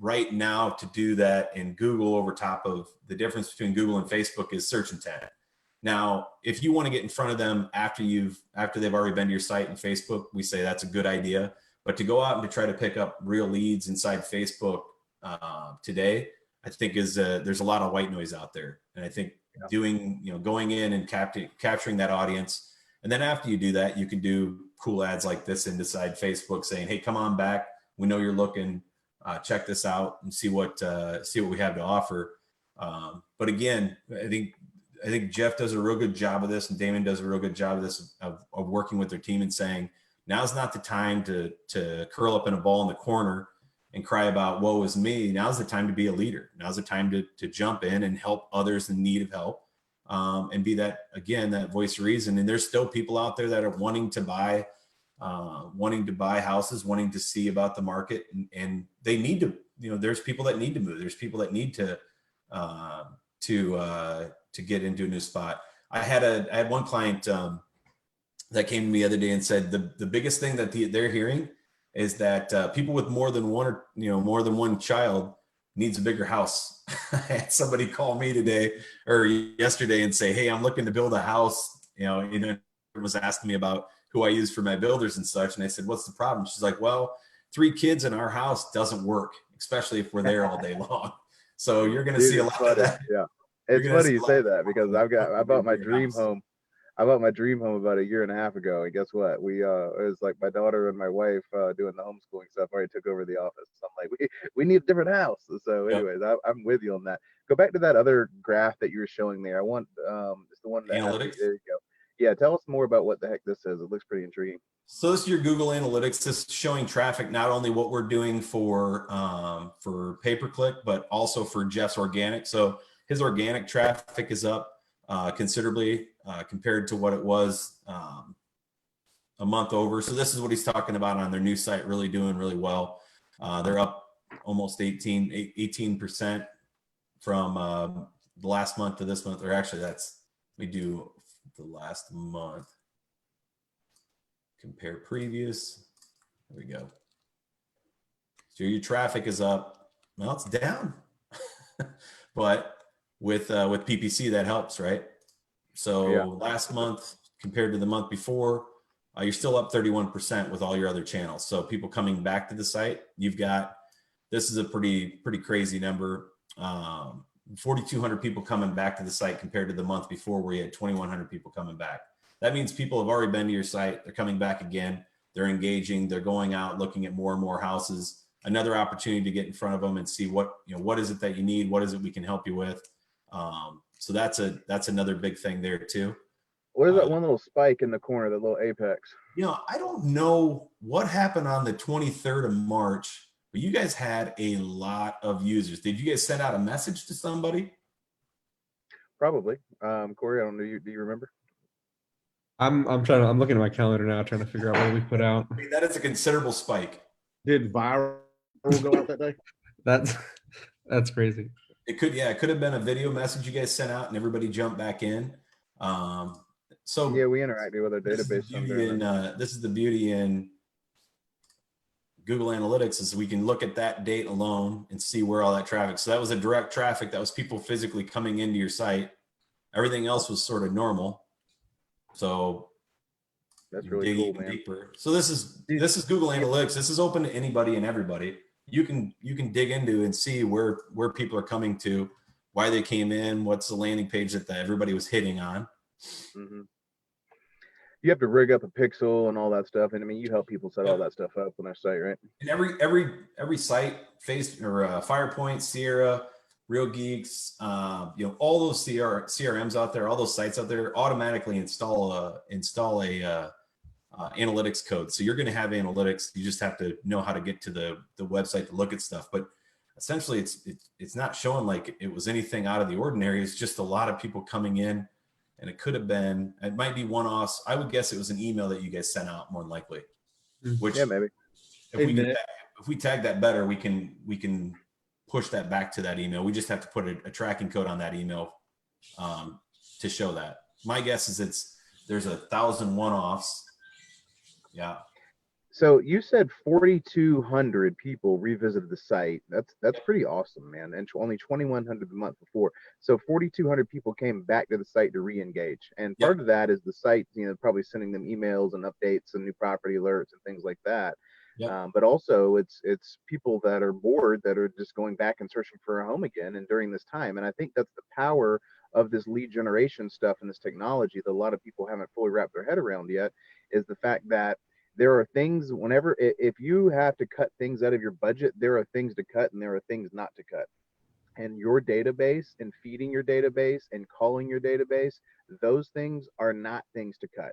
Right now to do that in Google over top of the difference between Google and Facebook is search intent. Now, if you want to get in front of them after they've already been to your site and Facebook, we say that's a good idea. But to go out and to try to pick up real leads inside Facebook today, I think there's a lot of white noise out there. And I think going in and capturing that audience. And then after you do that, you can do cool ads like this inside Facebook saying, hey, come on back. We know you're looking, check this out and see what we have to offer. But again, I think Jeff does a real good job of this, and Damon does a real good job of this, of working with their team and saying, now's not the time to curl up in a ball in the corner and cry about woe is me. Now's the time to be a leader. Now's the time to jump in and help others in need of help, and be that voice of reason. And there's still people out there that are wanting to buy houses, wanting to see about the market, and they need to, there's people that need to move. There's people that need to get into a new spot. I had one client that came to me the other day and said the biggest thing that they're hearing is that people with more than one child needs a bigger house. I had somebody call me today or yesterday and say, hey, I'm looking to build a house. Was asking me about who I use for my builders and such. And I said, what's the problem? She's like, well, 3 kids in our house doesn't work, especially if we're there all day long. So you're going to see a lot of that. Yeah. It's funny you say that, because I bought my dream home. I bought my dream home about a year and a half ago. And guess what? It was like my daughter and my wife doing the homeschooling stuff. Already took over the office. So I'm like, we need a different house. So anyways, I'm with you on that. Go back to that other graph that you were showing there. I want, it's the one that analytics. There you go. Yeah, tell us more about what the heck this is. It looks pretty intriguing. So this is your Google Analytics. This is showing traffic, not only what we're doing for pay-per-click, but also for Jeff's organic. So his organic traffic is up considerably compared to what it was a month over. So this is what he's talking about on their new site, really doing really well. They're up almost 18% from the last month to this month, or actually we do the last month, compare previous. There we go. So your traffic is up. Well, it's down, but with PPC that helps, right? So last month compared to the month before, you're still up 31% with all your other channels. So people coming back to the site, this is a pretty crazy number. 4,200 people coming back to the site compared to the month before where you had 2,100 people coming back. That means people have already been to your site. They're coming back again. They're engaging. They're going out, looking at more and more houses. Another opportunity to get in front of them and see what is it that you need? What is it we can help you with? So that's another big thing there too. What is that one little spike in the corner, that little apex? I don't know what happened on the 23rd of March, but you guys had a lot of users. Did you guys send out a message to somebody? Probably. Corey, I don't know. Do you remember? I'm looking at my calendar now, trying to figure out what we put out. I mean, that is a considerable spike. Did viral go out that day? That's crazy. It could have been a video message you guys sent out and everybody jumped back in. So yeah, we interacted with our this database. This is the beauty in Google Analytics, is we can look at that date alone and see where all that traffic. So that was a direct traffic. That was people physically coming into your site. Everything else was sort of normal. So that's really cool, man. Deeper. So this is Google Analytics. This is open to anybody and everybody. You can dig into and see where people are coming to, why they came in, what's the landing page that everybody was hitting on. Mm-hmm. You have to rig up a pixel and all that stuff, and I mean, you help people set all that stuff up on their site, right? And every site, Firepoint, Sierra, Real Geeks, all those CRMs out there, all those sites out there automatically install a analytics code. So you're going to have analytics. You just have to know how to get to the website to look at stuff. But essentially, it's not showing like it was anything out of the ordinary. It's just a lot of people coming in, and it might be one-offs. I would guess it was an email that you guys sent out, more than likely. Which, yeah, maybe. If we tag that better, we can push that back to that email. We just have to put a tracking code on that email to show that. My guess is there's 1,000 one-offs. Yeah. So you said 4,200 people revisited the site. That's pretty awesome, man. And only 2,100 the month before. So 4,200 people came back to the site to re-engage. And part of that is the site, probably sending them emails and updates and new property alerts and things like that. Yep. But also it's people that are bored, that are just going back and searching for a home again. And during this time, and I think that's the power of this lead generation stuff and this technology that a lot of people haven't fully wrapped their head around yet, is the fact that there are things, if you have to cut things out of your budget, there are things to cut and there are things not to cut. And your database and feeding your database and calling your database, those things are not things to cut.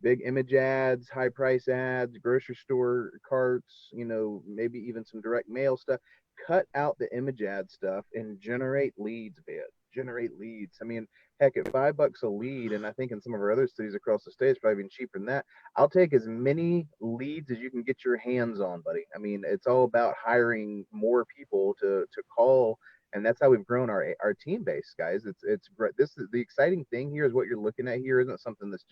Big image ads, high price ads, grocery store carts, maybe even some direct mail stuff. Cut out the image ad stuff and generate leads, man. Generate leads. I mean, heck, at $5 a lead, and I think in some of our other cities across the state, it's probably even cheaper than that. I'll take as many leads as you can get your hands on, buddy. I mean, it's all about hiring more people to call, and that's how we've grown our team base, guys. It's this is the exciting thing here. Is what you're looking at here isn't something that's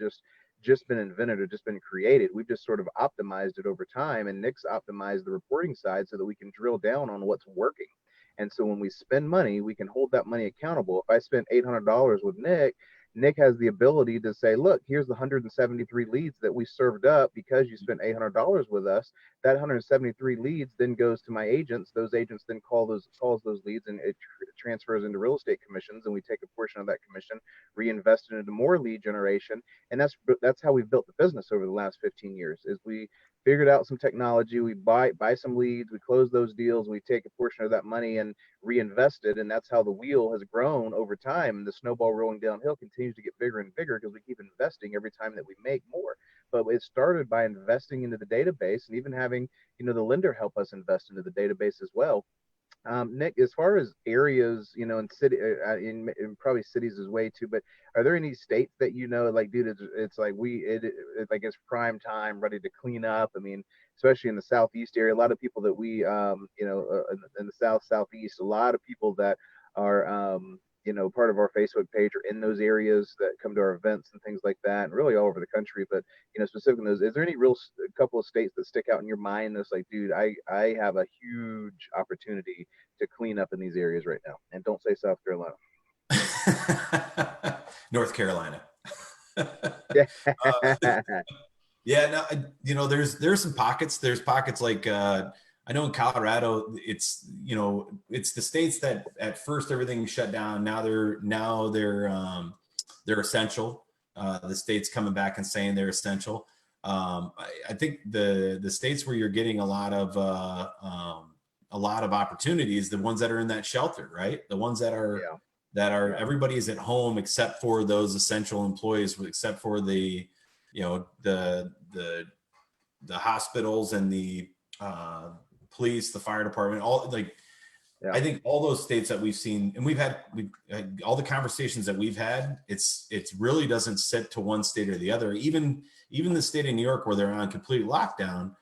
just been invented or just been created. We've just sort of optimized it over time, and Nick's optimized the reporting side so that we can drill down on what's working. And so when we spend money, we can hold that money accountable. If I spend $800 with Nick has the ability to say, look, here's the 173 leads that we served up because you spent $800 with us. That 173 leads then goes to my agents. Those agents then calls those leads, and it transfers into real estate commissions, and we take a portion of that commission, reinvest it into more lead generation. And that's how we've built the business over the last 15 years, is we figured out some technology, we buy some leads, we close those deals, we take a portion of that money and reinvest it, and that's how the wheel has grown over time. And the snowball rolling downhill continues to get bigger and bigger because we keep investing every time that we make more. But it started by investing into the database, and even having the lender help us invest into the database as well. Nick, as far as areas, in city, in probably cities is way too, but are there any states that like, dude, it's like it's like it's prime time, ready to clean up? I mean, especially in the southeast area, a lot of people that we, in the southeast, a lot of people that are, part of our Facebook page are in those areas that come to our events and things like that, and really all over the country. But specifically those, is there any couple of states that stick out in your mind that's like, dude, I have a huge opportunity to clean up in these areas right now? And don't say South Carolina. North Carolina. Yeah. No, there's some pockets. There's pockets like I know in Colorado, it's the states that at first everything shut down. Now they're essential. The states coming back and saying they're essential. I think the states where you're getting a lot of opportunities, the ones that are in that shelter, right? The ones that are that are, everybody is at home except for those essential employees, except for the, you know, the hospitals and the police, the fire department, all like, Yeah. I think all those states that we've seen, and we've had all the conversations that we've had, it's really doesn't sit to one state or the other. Even the state of New York, where they're on complete lockdown,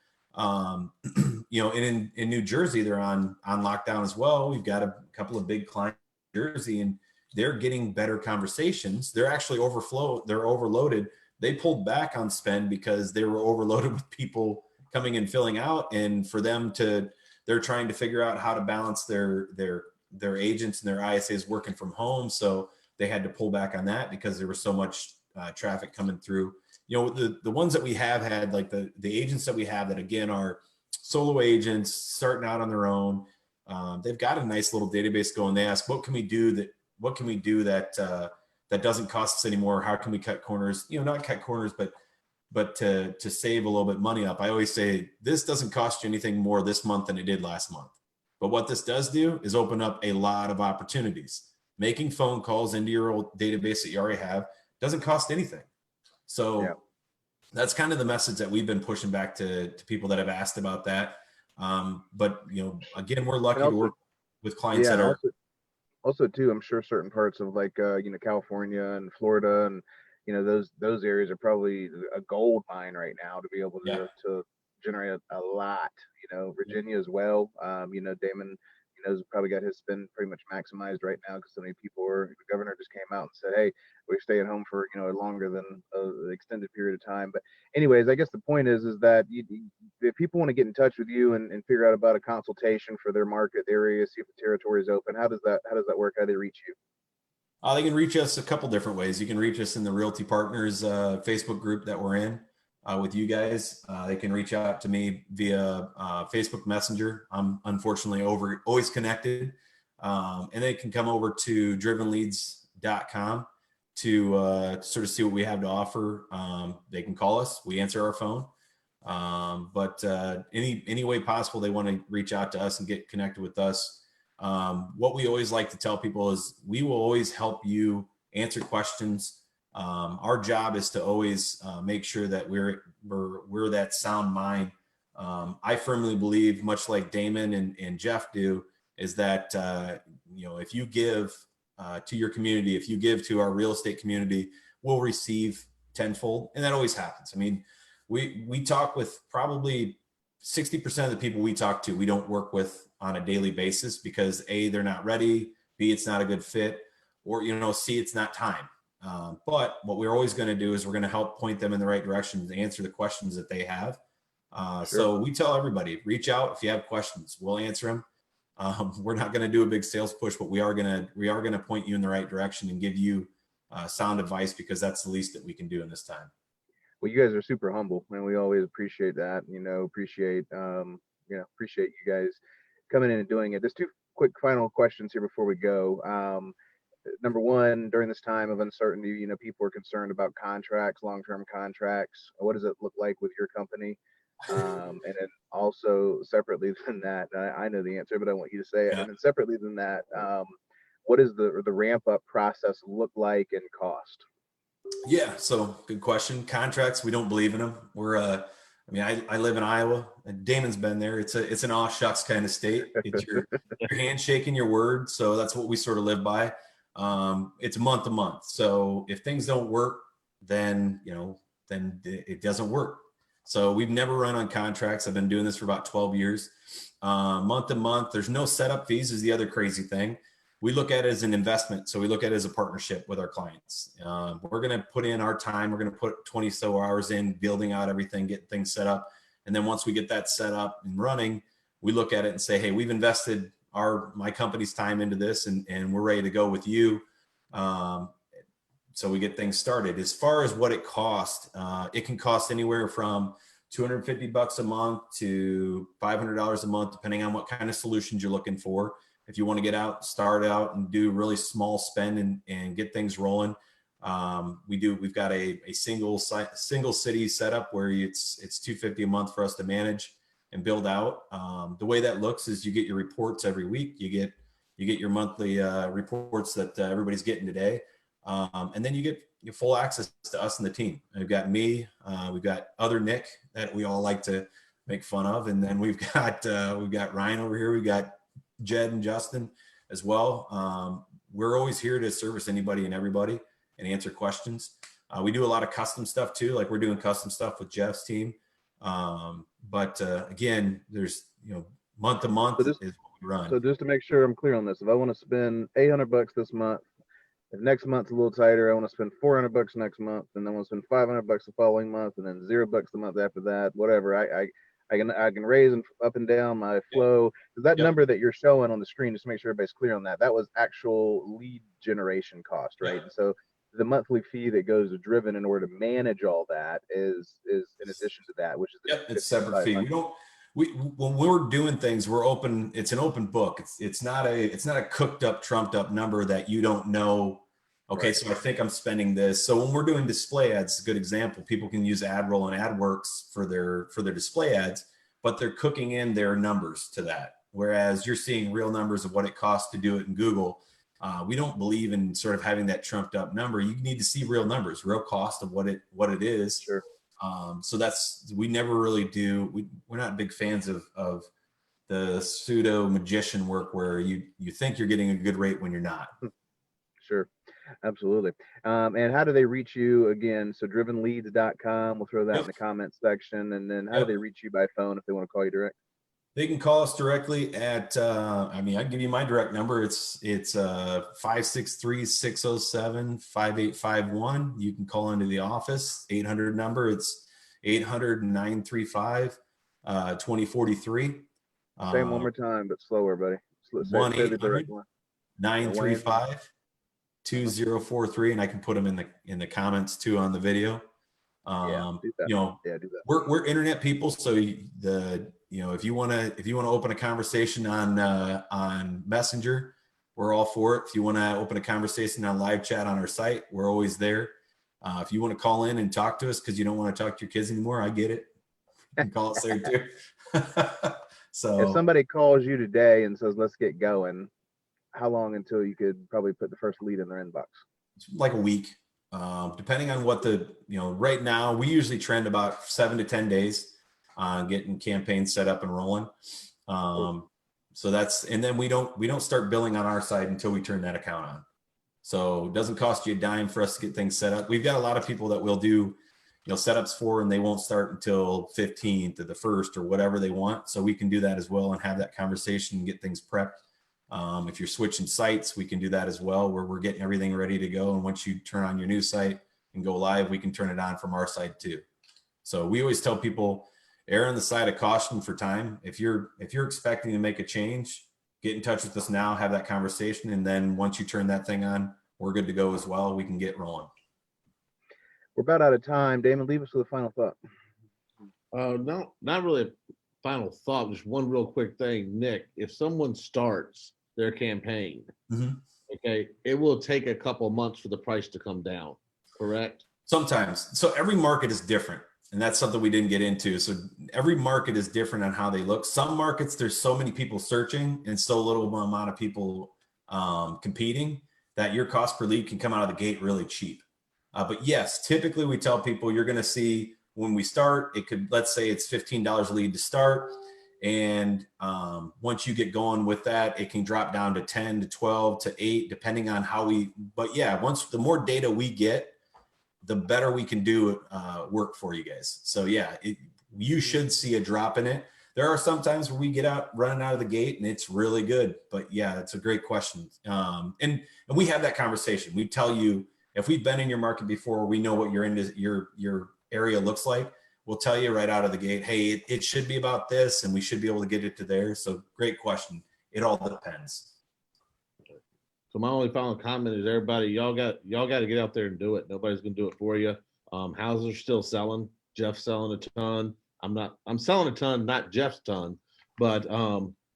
you know, and in New Jersey, they're on lockdown as well. We've got a couple of big clients in New Jersey, and they're getting better conversations. They're actually they're overloaded. They pulled back on spend because they were overloaded with people coming and filling out, and for them to, they're trying to figure out how to balance their agents and their ISAs working from home. So they had to pull back on that because there was so much traffic coming through. You know, the ones that we have had, like the agents that we have that, again, are solo agents starting out on their own. They've got a nice little database going. They ask, what can we do that doesn't cost us anymore? How can we cut corners? You know, not cut corners, but to save a little bit money up. I always say, this doesn't cost you anything more this month than it did last month. But what this does do is open up a lot of opportunities. Making phone calls into your old database that you already have doesn't cost anything. So that's kind of the message that we've been pushing back to people that have asked about that. But, you know, again, we're lucky to work with clients that are also too, I'm sure certain parts of like you know, California and Florida and, you know, those areas are probably a gold mine right now to be able to generate a lot. You know, Virginia as well. You know, Damon, you know, has probably got his spend pretty much maximized right now because so many people the governor just came out and said, hey, we're staying home for, you know, longer than an extended period of time. But anyways, I guess the point is that if people want to get in touch with you and figure out about a consultation for their market area, see if the territory is open, how does that work? How do they reach you? They can reach us a couple different ways. You can reach us in the Realty Partners Facebook group that we're in with you guys. They can reach out to me via Facebook Messenger. I'm unfortunately always connected. And they can come over to drivenleads.com to sort of see what we have to offer. They can call us. We answer our phone. But any way possible they want to reach out to us and get connected with us. What we always like to tell people is we will always help you answer questions. Our job is to always make sure that we're that sound mind. I firmly believe, much like Damon and Jeff do, is that you know, if you give to your community, if you give to our real estate community, we'll receive tenfold, and that always happens. I mean, we talk with probably 60% of the people we talk to, we don't work with on a daily basis because A, they're not ready, B, it's not a good fit, or, you know, C, it's not time. But what we're always going to do is we're going to help point them in the right direction to answer the questions that they have. So we tell everybody, reach out if you have questions, we'll answer them. We're not going to do a big sales push, but we are going to point you in the right direction and give you sound advice, because that's the least that we can do in this time. Well, you guys are super humble, and we always appreciate that. You know, appreciate you guys coming in and doing it. There's two quick final questions here before we go. Number one, during this time of uncertainty, you know, people are concerned about contracts, long-term contracts. What does it look like with your company? And then also separately than that, I know the answer, but I want you to say it. Yeah. And then separately than that, what does the ramp up process look like in cost? Yeah, so good question. Contracts, we don't believe in them. I mean, I live in Iowa. Damon's been there. It's an aw shucks kind of state. It's your handshaking your word. So that's what we sort of live by. It's month to month. So if things don't work, then it doesn't work. So we've never run on contracts. I've been doing this for about 12 years. Month to month, there's no setup fees is the other crazy thing. We look at it as an investment. So we look at it as a partnership with our clients. We're going to put in our time. We're going to put 20 so hours in building out everything, getting things set up. And then once we get that set up and running, we look at it and say, hey, we've invested my company's time into this, and we're ready to go with you. So we get things started. As far as what it costs, it can cost anywhere from $250 a month to $500 a month, depending on what kind of solutions you're looking for. If you want to start out and do really small spend and get things rolling, we've got a single city setup where it's $250 a month for us to manage and build out. The way that looks is you get your reports every week. You get You get your monthly reports that everybody's getting today. And then you get your full access to us and the team. We've got me, we've got other Nick that we all like to make fun of. And then we've got Ryan over here. We've got Jed and Justin as well. We're always here to service anybody and everybody and answer questions. We do a lot of custom stuff too. Like we're doing custom stuff with Jeff's team. But again, there's, month to month is what we run. So just to make sure I'm clear on this, if I want to spend $800 this month, if next month's a little tighter, I want to spend $400 next month, and then I want to spend $500 the following month, and then $0 the month after that, whatever. I can raise and up and down my flow. Because that number that you're showing on the screen, just to make sure everybody's clear on that, that was actual lead generation cost, right? And so the monthly fee that goes to Driven in order to manage all that is in addition to that, which is it's separate fee. When we're doing things, we're open. It's an open book. It's not a cooked up, trumped up number that you don't know. Okay, so I think I'm spending this. So when we're doing display ads, a good example, people can use AdRoll and AdWorks for their display ads, but they're cooking in their numbers to that. Whereas you're seeing real numbers of what it costs to do it in Google. We don't believe in sort of having that trumped up number. You need to see real numbers, real cost of what it is. Sure. So we never really do. We're not big fans of the pseudo magician work where you think you're getting a good rate when you're not. Sure. Absolutely. And how do they reach you again? So drivenleads.com. We'll throw that in the comments section. And then how do they reach you by phone if they want to call you direct? They can call us directly at, I can give you my direct number. It's 563-607-5851. You can call into the office, 800 number. It's 800-935-2043. Say one more time, but slower, buddy. 1-800-935-2043. And I can put them in the comments too on the video. Do that. We're internet people. So if you want to open a conversation on Messenger, we're all for it. If you want to open a conversation on live chat on our site, we're always there. If you want to call in and talk to us because you don't want to talk to your kids anymore, I get it. You can call us there too. So if somebody calls you today and says, let's get going, how long until you could probably put the first lead in their inbox? It's like a week. Depending on what right now, we usually trend about 7 to 10 days on getting campaigns set up and rolling. So and then we don't start billing on our side until we turn that account on. So it doesn't cost you a dime for us to get things set up. We've got a lot of people that we'll do, setups for, and they won't start until 15th or the 1st or whatever they want. So we can do that as well and have that conversation and get things prepped. If you're switching sites, we can do that as well, where we're getting everything ready to go. And once you turn on your new site and go live, we can turn it on from our side too. So we always tell people, err on the side of caution for time. If you're expecting to make a change, get in touch with us now, have that conversation. And then once you turn that thing on, we're good to go as well. We can get rolling. We're about out of time. Damon, leave us with a final thought. No, not really a final thought. Just one real quick thing, Nick. If someone starts their campaign, okay, it will take a couple months for the price to come down, correct? Sometimes. So every market is different. And that's something we didn't get into. So every market is different on how they look. Some markets, there's so many people searching and so little amount of people competing that your cost per lead can come out of the gate really cheap. But yes, typically we tell people you're going to see when we start, let's say it's $15 a lead to start. And once you get going with that, it can drop down to 10 to 12 to 8, depending on but yeah, the more data we get, the better we can do work for you guys. So yeah, you should see a drop in it. There are some times where we get running out of the gate and it's really good, but yeah, it's a great question. And we have that conversation. We tell you, if we've been in your market before, we know what your area looks like. We'll tell you right out of the gate, hey, it should be about this and we should be able to get it to there. So great question. It all depends. So my only final comment is, everybody, y'all got to get out there and do it. Nobody's gonna do it for you. Houses are still selling. Jeff's selling a ton. I'm selling a ton, not Jeff's ton, but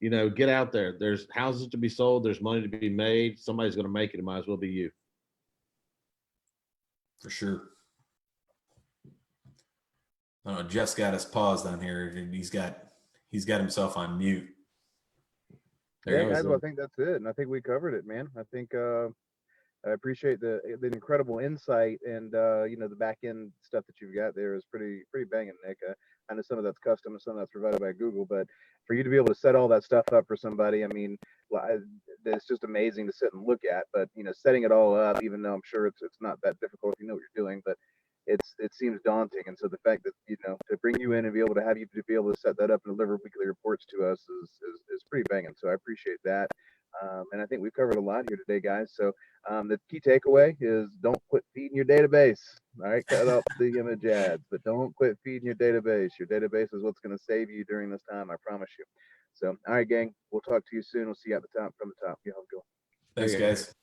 get out there. There's houses to be sold. There's money to be made. Somebody's gonna make it. It might as well be you. For sure. I don't know. Jeff's got us paused on here. He's got himself on mute. There Yeah, you guys. go. Well, I think that's it, and I think we covered it, man. I think I appreciate the incredible insight and the back end stuff that you've got there is pretty banging, Nick. I know some of that's custom and some of that's provided by Google, but for you to be able to set all that stuff up for somebody, I mean, it's just amazing to sit and look at. But setting it all up, even though I'm sure it's not that difficult if you know what you're doing, but it seems daunting. And so the fact that to bring you in and be able to have you to be able to set that up and deliver weekly reports to us is pretty banging. So I appreciate that. And I think we've covered a lot here today, guys. So the key takeaway is don't quit feeding your database. All right, cut out the image ads, but don't quit feeding your database. Your database is what's going to save you during this time. I promise you. So, all right, gang, we'll talk to you soon. We'll see you at the top from the top. You have a good one. Thanks, guys.